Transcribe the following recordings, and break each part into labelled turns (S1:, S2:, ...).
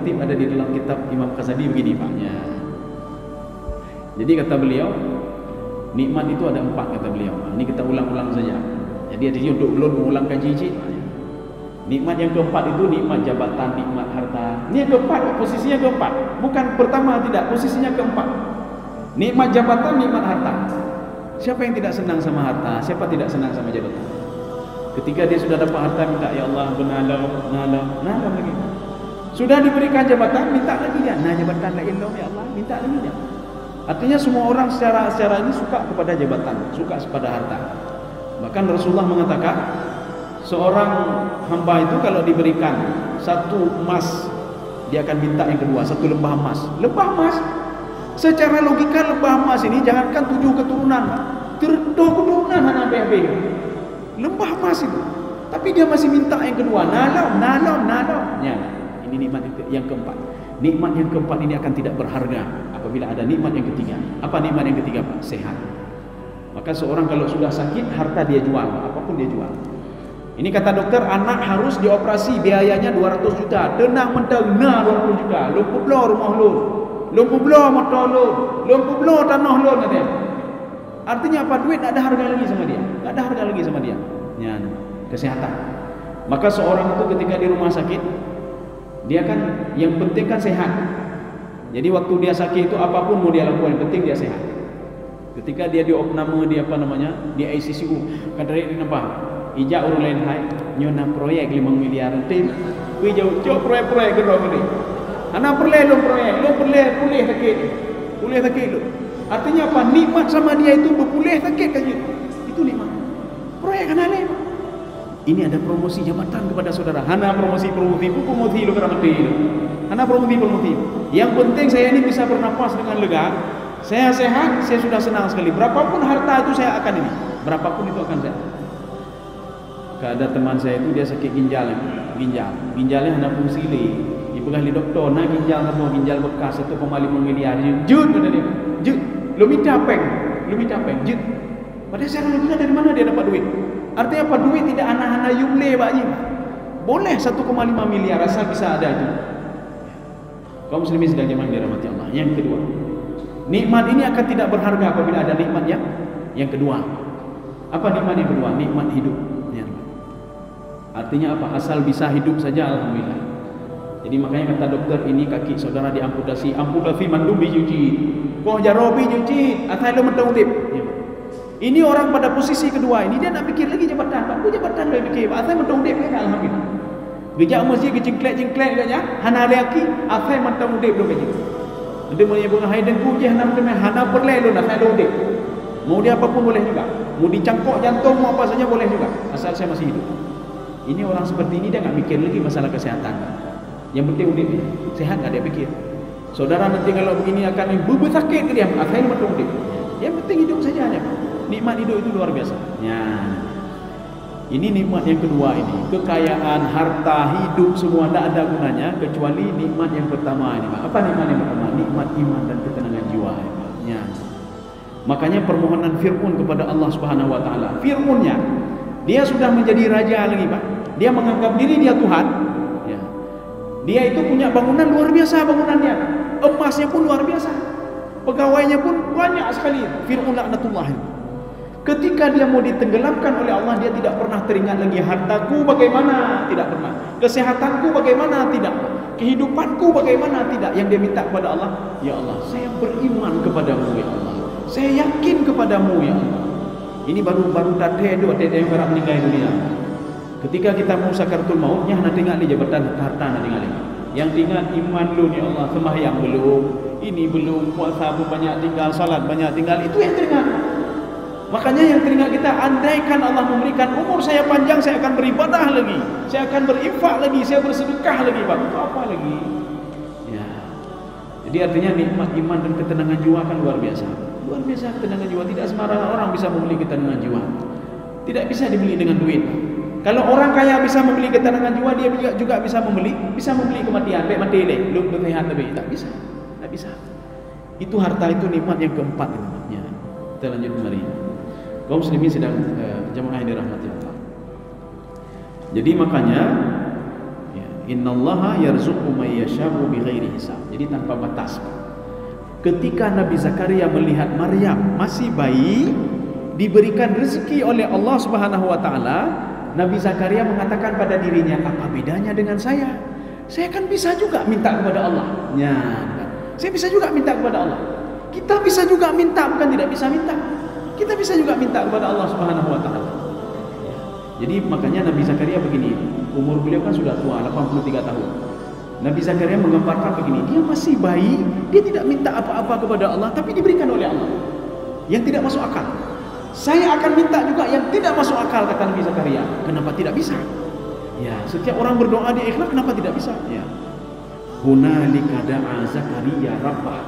S1: kutip ada di dalam kitab Imam Ghazali begini Pak. Ya. Jadi kata beliau, nikmat itu ada 4 kata beliau. Ini kita ulang-ulang saja. Jadi ada untuk ulun mengulangkan cicit. Nikmat yang keempat itu nikmat jabatan, nikmat harta. Ini yang keempat, posisinya keempat. Bukan pertama, tidak, posisinya keempat. Nikmat jabatan, nikmat harta. Siapa yang tidak senang sama harta? Siapa tidak senang sama jabatan? Ketika dia sudah dapat harta, minta ya Allah nalam lagi. Sudah diberikan jabatan, minta lagi dia. Nah jabatan la ilah ya Allah, minta lagi dia. Artinya semua orang secara ini suka kepada jabatan, suka kepada harta. Bahkan Rasulullah mengatakan, seorang hamba itu kalau diberikan 1 emas, dia akan minta yang kedua 1 lembah emas. Lembah emas, secara logika lembah emas ini jangankan 7 keturunan, 10 keturunan hana bebe. Lembah emas itu, tapi dia masih minta yang kedua, nalam. Ya, ini nikmat yang keempat. Nikmat yang keempat ini akan tidak berharga apabila ada nikmat yang ketiga. Apa nikmat yang ketiga Pak? Sehat. Maka seorang kalau sudah sakit, harta dia jual, apapun dia jual. Ini kata dokter, anak harus dioperasi, biayanya 200 juta. Tenang mentang, 20 juta. Lumpuh belah rumah lu, lumpuh belah motor lu, lumpuh belah tanah lu, katanya. Artinya apa? Duit tak ada harga lagi sama dia. Tak ada harga lagi sama dia. Ya, kesehatan. Maka seorang itu ketika di rumah sakit, dia kan yang penting kan sehat. Jadi waktu dia sakit itu apapun mau dia lakukan, yang penting dia sehat. Ketika dia di opname, dia di ICU, kadang dia nampak ijak orang lain hai nyona proyek 5 miliar tim kui jauh proyek gerong ni ana perle lo proyek lo pulih sakit lo. Artinya apa? Nikmat sama dia itu berpulih sakit kan itu nikmat proyek kan ale. Ini ada promosi jabatan kepada saudara. Hana promosi lo kerana mati lo. Hana promosi. Yang penting saya ini bisa bernapas dengan lega. Saya sehat, saya sudah senang sekali. Berapapun harta itu saya akan ini. Berapapun itu akan saya. Ada teman saya itu dia sakit ginjalnya hanya fungsi li. Dipegang di doktor, nah ginjal bekas 1,5 miliar. Jut kata dia. Jut. Lu minta peng. Jut. Padahal secara logika dari mana dia dapat duit? Artinya apa? Duit tidak anak-anak yumle baknya. Boleh 1,5 miliar asal bisa ada itu. Kaum muslimin sedang jemaah dirahmati Allah. Yang kedua, nikmat ini akan tidak berharga apabila ada nikmat yang kedua. Apa nikmat yang kedua? Nikmat hidup. Artinya apa? Asal bisa hidup saja alhamdulillah. Jadi makanya kata dokter, ini kaki saudara diamputasi mandubi juji. Koh jarobi juji, asal lo mentang udip. Ini orang pada posisi kedua ini, dia nak fikir lagi jabatan. Aku jabatan dia fikir, asal mentang udip kan alhamdulillah. Gejak masjid jengklek katanya, hana laki, asal mentang udip lo kaji. Nanti mulai bunga haiden kujih nam temen hana perle lo nak saya udip. Mau dia apapun boleh juga. Mau dicangkok jantung mau apa saja boleh juga, asal saya masih hidup. Ini orang seperti ini dia enggak mikir lagi masalah kesehatan. Yang penting udip sehat enggak dia pikir. Saudara nanti kalau begini akan bubut sakit ke dia, akhirnya betul udip. Yang penting hidup saja ada. Nikmat hidup itu luar biasa. Ya. Ini nikmat yang kedua ini. Kekayaan, harta, hidup semua tidak ada gunanya kecuali nikmat yang pertama ini. Apa nikmat yang pertama? Nikmat iman dan ketenangan jiwa. Ya. Makanya permohonan Fir'aun kepada Allah Subhanahu wa taala. Fir'aunnya dia sudah menjadi raja lagi, Pak. Dia menganggap diri dia Tuhan. Ya. Dia itu punya bangunan luar biasa bangunannya. Emasnya pun luar biasa. Pegawainya pun banyak sekali. Fir'aun laknatullah. Ketika dia mau ditenggelamkan oleh Allah, dia tidak pernah teringat lagi hartaku bagaimana, tidak pernah. Kesehatanku bagaimana, tidak. Kehidupanku bagaimana, tidak. Yang dia minta kepada Allah, ya Allah, saya beriman kepadamu ya Allah. Saya yakin kepadamu ya Allah. Ini baru tadi itu ada yang berang meninggal dunia. Ketika kita mau sakaratul mautnya, nanti ingat ni jabatan harta nanti ingat. Yang ingat iman lu ni Allah, sembahyang belum, ini belum, puasa pun banyak tinggal, salat banyak tinggal, itu yang teringat. Makanya yang teringat kita, andaikan Allah memberikan umur saya panjang, saya akan beribadah lagi, saya akan berinfak lagi, saya bersedekah lagi, Pak. Untuk apa lagi? Ya. Jadi artinya nikmat iman dan ketenangan jiwa kan luar biasa. Luar biasa ketenangan jiwa. Tidak sembarangan orang bisa membeli ketenangan jiwa. Tidak bisa dibeli dengan duit. Kalau orang kaya bisa membeli ketenangan jiwa, dia juga bisa membeli kematian. Baik mati leh, belum sehat tapi tak bisa. Tak bisa. Itu harta itu nikmat yang keempat nikmatnya. Kita lanjut kembali. Kaum muslimin sedang jemaah yang dirahmati Allah. Jadi makanya ya, Innallaha yarzuqu may yasha'u bighairi hisab. Jadi tanpa batas. Ketika Nabi Zakaria melihat Maryam masih bayi, diberikan rezeki oleh Allah Subhanahu wa taala, Nabi Zakaria mengatakan pada dirinya, apa bedanya dengan saya? Saya kan bisa juga minta kepada Allah. Ya, saya bisa juga minta kepada Allah. Kita bisa juga minta, bukan tidak bisa minta. Kita bisa juga minta kepada Allah Subhanahu wa taala. Jadi makanya Nabi Zakaria begini, umur beliau kan sudah tua, 83 tahun. Nabi Zakaria menggambarkan begini, dia masih bayi, dia tidak minta apa-apa kepada Allah, tapi diberikan oleh Allah yang tidak masuk akal. Saya akan minta juga yang tidak masuk akal, kata Nabi Zakaria. Kenapa tidak bisa? Ya, setiap orang berdoa di ikhlas, kenapa tidak bisa? Ya. Hunalika da'a Zakaria rabbah.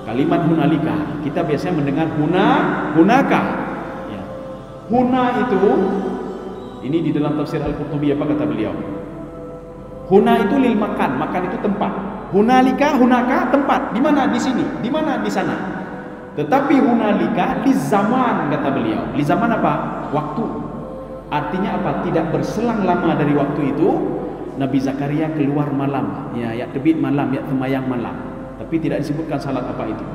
S1: Kalimat hunalika, kita biasanya mendengar hunaka. Ya. Huna itu, ini di dalam tafsir Al-Qurtubi apa kata beliau? Huna itu lil makan, makan itu tempat. Hunalika, hunaka tempat. Di mana? Di sini. Di mana? Di sana. Tetapi hunalika li zaman, kata beliau. Li zaman apa? Waktu. Artinya apa? Tidak berselang lama dari waktu itu Nabi Zakaria keluar malam. Ya terbit malam, ya semayang malam. Tapi tidak disebutkan salat apa itu.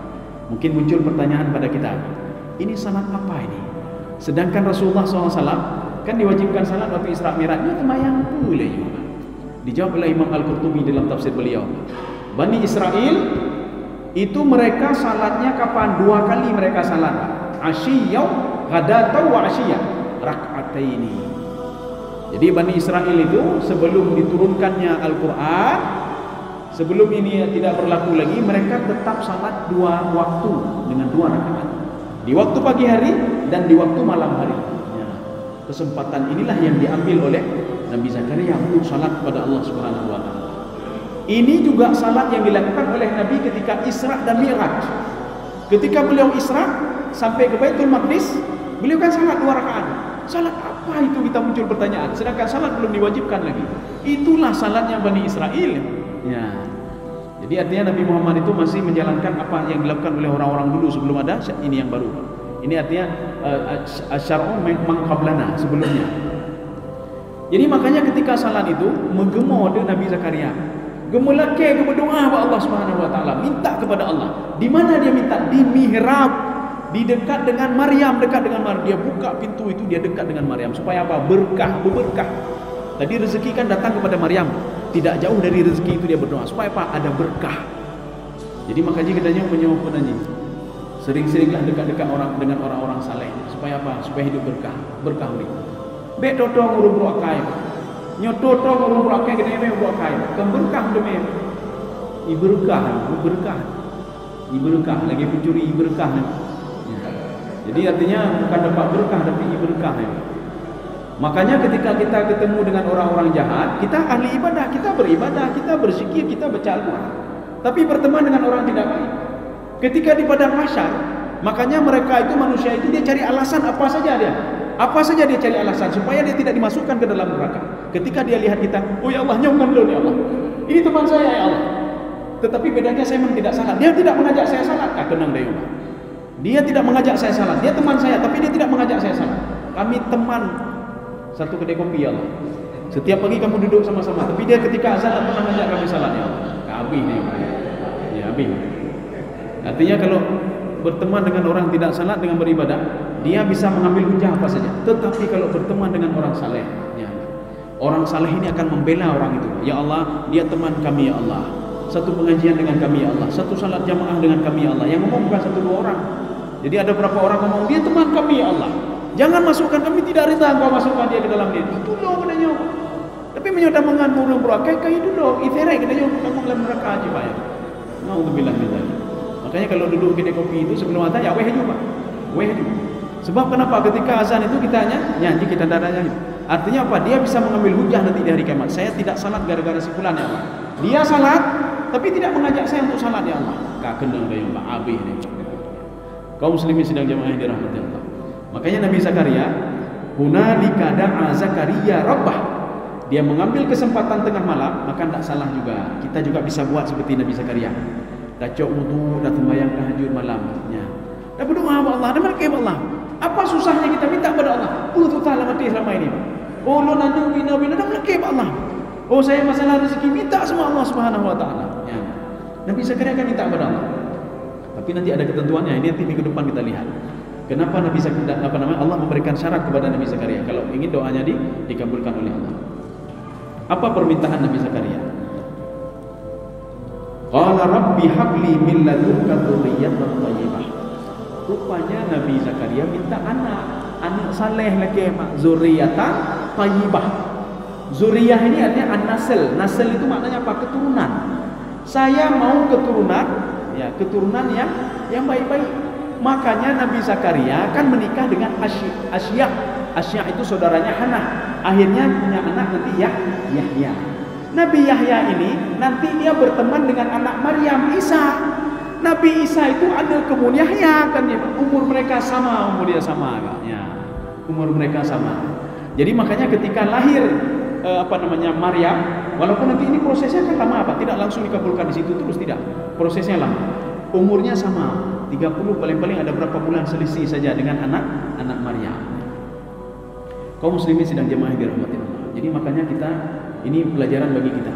S1: Mungkin muncul pertanyaan pada kita, ini salat apa ini? Sedangkan Rasulullah SAW kan diwajibkan salat waktu Isra Mi'rajnya semayang pula juga. Dijawab oleh Imam Al-Qurtubi dalam tafsir beliau. Bani Israel itu mereka salatnya kapan? 2 kali mereka salat. Asyiyau, ghadatan wa asyiyah, rak'ataini. Jadi Bani Israel itu sebelum diturunkannya Al-Quran, sebelum ini tidak berlaku lagi, mereka tetap salat 2 waktu dengan 2 rakaat. Di waktu pagi hari dan di waktu malam hari. Ya. Kesempatan inilah yang diambil oleh Nabi Zakaria untuk salat kepada Allah Subhanahu wa taala. Ini juga salat yang dilakukan oleh Nabi ketika Isra dan Mi'raj. Ketika beliau Isra sampai ke Baitul Maqdis, beliau kan salat 2 rakaat. Salat apa itu, kita muncul pertanyaan. Sedangkan salat belum diwajibkan lagi. Itulah salatnya Bani Israel. Ya. Jadi artinya Nabi Muhammad itu masih menjalankan apa yang dilakukan oleh orang-orang dulu sebelum ada ini yang baru. Ini artinya asyar'u man qablana, sebelumnya. Jadi makanya ketika salat itu menggemo Nabi Zakaria, gemelake berdoa kepada Allah Subhanahu wa taala, minta kepada Allah. Di mana dia minta? Di mihrab, di dekat dengan Maryam, dekat dengan Maryam. Dia buka pintu itu, dia dekat dengan Maryam supaya apa? Berkah, berberkah. Tadi rezeki kan datang kepada Maryam. Tidak jauh dari rezeki itu dia berdoa supaya apa? Ada berkah. Jadi makanya katanya punya penanya, sering-seringlah dekat-dekat orang dengan orang-orang saleh supaya apa? Supaya hidup berkah, berkah ni. Bek totong urung akai. Nyototong urung akai kita ini urung akai. Keberkah demi. Iberkah, berkah. Iberkah lagi pencuri iberkah. Jadi artinya bukan dapat berkah tapi iberkah. Makanya ketika kita ketemu dengan orang-orang jahat, kita ahli ibadah, kita beribadah, kita berzikir, kita baca Al-Quran. Tapi berteman dengan orang tidak baik. Ketika di padang mahsyar, makanya mereka itu manusia itu dia cari alasan apa saja dia. Apa saja dia cari alasan supaya dia tidak dimasukkan ke dalam neraka. Ketika dia lihat kita, oh ya Allah, nyongkan dulu ya Allah. Ini teman saya ya Allah. Tetapi bedanya saya memang tidak salat. Dia tidak mengajak saya salat, kenang dia. Dia tidak mengajak saya salat. Dia teman saya, tapi dia tidak mengajak saya salat. Kami teman satu kedai kopi ya Allah. Setiap pagi kamu duduk sama-sama, tapi dia ketika azan tak pernah mengajak kami salat ya Allah. Habis dia. Ya habis. Artinya kalau berteman dengan orang tidak salat dengan beribadah, dia bisa mengambil hujah apa saja. Tetapi kalau berteman dengan orang saleh, ya, orang saleh ini akan membela orang itu. Ya Allah, dia teman kami ya Allah. Satu pengajian dengan kami ya Allah. Satu salat jamaah dengan kami ya Allah. Yang ngomong bukan 1-2 orang. Jadi ada berapa orang ngomong, dia teman kami ya Allah. Jangan masukkan, kami tidak rela engkau masukkan dia ke dalam dia. Itu loh katanya. Tapi menyodang mengandung berakai kai dulu. Iterai katanya ngomong dalam neraka aja Pak ya. Nauzubillah min dzalik. Makanya kalau duduk kedai kopi itu sebelum azan ya weh juga. Weh juga. Sebab kenapa? Ketika azan itu kita nyanyi, kita dadanya. Artinya apa? Dia bisa mengambil hujah nanti di hari kiamat. Saya tidak salat gara-gara si fulan ya Allah. Dia salat tapi tidak mengajak saya untuk salat ya Allah. Ka kendang dayung Pak Abi ini. Kaum muslimin sedang jamaah yang dirahmati Allah. Makanya Nabi Zakaria, hunalika da'a Zakaria rabbah. Dia mengambil kesempatan tengah malam, maka tidak salah juga. Kita juga bisa buat seperti Nabi Zakaria. Dah cok wudu, dah sembahyang tahajud malamnya. Dah berdoa kepada Allah, dah mereka Allah. Apa susahnya kita minta kepada Allah? Putus salah mati selama ini. Oh lo nanti bina dah mereka Allah. Oh saya masalah rezeki, minta sama Allah Subhanahu Wa Taala. Ya. Nabi Zakaria kan minta kepada Allah. Tapi nanti ada ketentuannya. Ini nanti minggu depan kita lihat. Kenapa Nabi Zakaria, Allah memberikan syarat kepada Nabi Zakaria kalau ingin doanya dikabulkan oleh Allah. Apa permintaan Nabi Zakaria? Qala rabbi habli min ladunka dzurriyyatan thayyibah. Rupanya Nabi Zakaria minta anak saleh lagi, zurriyatan thayyibah. Zuriyah ini artinya an-nasl. Nasl itu maknanya apa? Keturunan. Saya mau keturunan, ya, keturunan yang baik-baik. Makanya Nabi Zakaria kan menikah dengan Asya. Asya itu saudaranya Hana. Akhirnya punya anak nanti Yahya. Nabi Yahya ini nanti dia berteman dengan anak Maryam, Isa. Nabi Isa itu ada kebun Yahya kan, ya. Umur mereka sama, umur dia sama ya. Umur mereka sama. Jadi makanya ketika lahir Maryam, walaupun nanti ini prosesnya kan lama apa? Tidak langsung dikabulkan di situ terus, tidak. Prosesnya lama. Umurnya sama, 30 paling-paling ada berapa bulan selisih saja dengan anak Maryam. Kaum muslimin sidang jemaah dirahmati Allah. Jadi makanya kita, ini pelajaran bagi kita.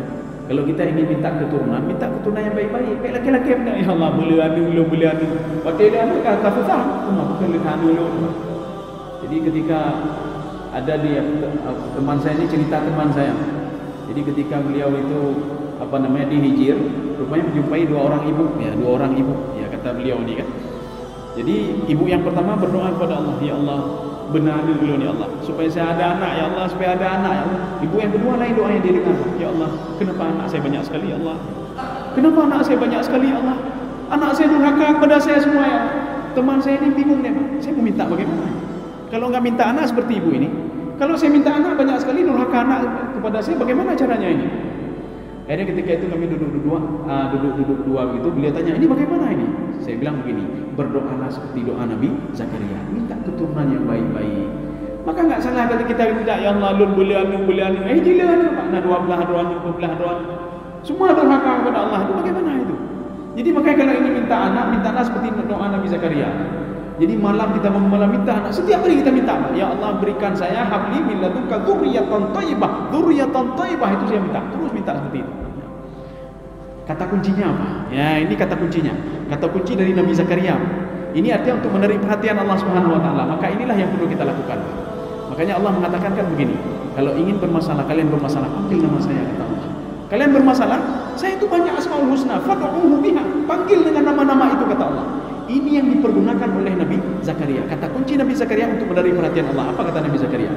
S1: Kalau kita ingin minta keturunan yang baik-baik. Kayak laki-laki yang bilang, ya Allah, boleh anu. Waktu dia anu kata susah, bukan anu. Jadi ketika ada dia teman saya ini cerita teman saya. Jadi ketika beliau itu dihijir, rupanya menjumpai dua orang ibu, ya kata beliau ini kan. Jadi ibu yang pertama berdoa kepada Allah, ya Allah, benar dulu ya Allah, supaya saya ada anak ya Allah, supaya ada anak ya Allah. Ibu yang kedua lain doanya dia dengar, ya Allah, kenapa anak saya banyak sekali ya Allah? Kenapa anak saya banyak sekali ya Allah? Anak saya durhaka kepada saya semua ya Allah. Teman saya ini bingung deh, saya mau minta bagaimana? Kalau nggak minta anak seperti ibu ini, kalau saya minta anak banyak sekali durhaka anak kepada saya, bagaimana caranya ini? Akhirnya ketika itu kami duduk dua begitu, beliau tanya, ini bagaimana ini? Saya bilang begini, berdoalah seperti doa Nabi Zakaria, minta keturunan yang baik-baik. Maka nggak salah kalau kita minta, ya Allah, lun boleh anu, gila anu, makna dua belah doa. Semua durhaka kepada Allah, itu bagaimana itu? Jadi makanya kalau ini mintalah seperti doa Nabi Zakaria. Jadi malam kita minta anak, setiap hari kita minta, ya Allah berikan saya habli min ladunka dzurriyyatan thayyibah. Dzurriyyatan thayyibah itu saya terus minta seperti itu. Kata kuncinya apa? Ya, ini kata kuncinya. Kata kunci dari Nabi Zakaria. Ini artinya untuk menarik perhatian Allah Subhanahu Wa Taala. Maka inilah yang perlu kita lakukan. Makanya Allah mengatakan kan begini, kalau ingin bermasalah, kalian bermasalah, panggil nama saya, kata Allah. Kalian bermasalah, saya itu banyak asmaul husna, fad'uhu biha, panggil dengan nama-nama itu, kata Allah. Ini yang dipergunakan oleh Nabi Zakaria. Kata kunci Nabi Zakaria untuk menarik perhatian Allah. Apa kata Nabi Zakaria?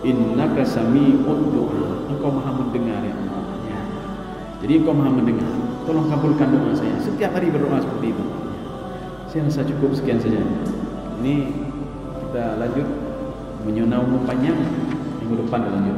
S1: Innaka sami'ud du'a. Engkau maha mendengar ya Allah. Ya. Jadi engkau maha mendengar. Tolong kabulkan doa saya. Setiap hari berdoa seperti itu. Saya rasa cukup sekian saja. Ini kita lanjut menyonau panjang. Minggu depan kita lanjut.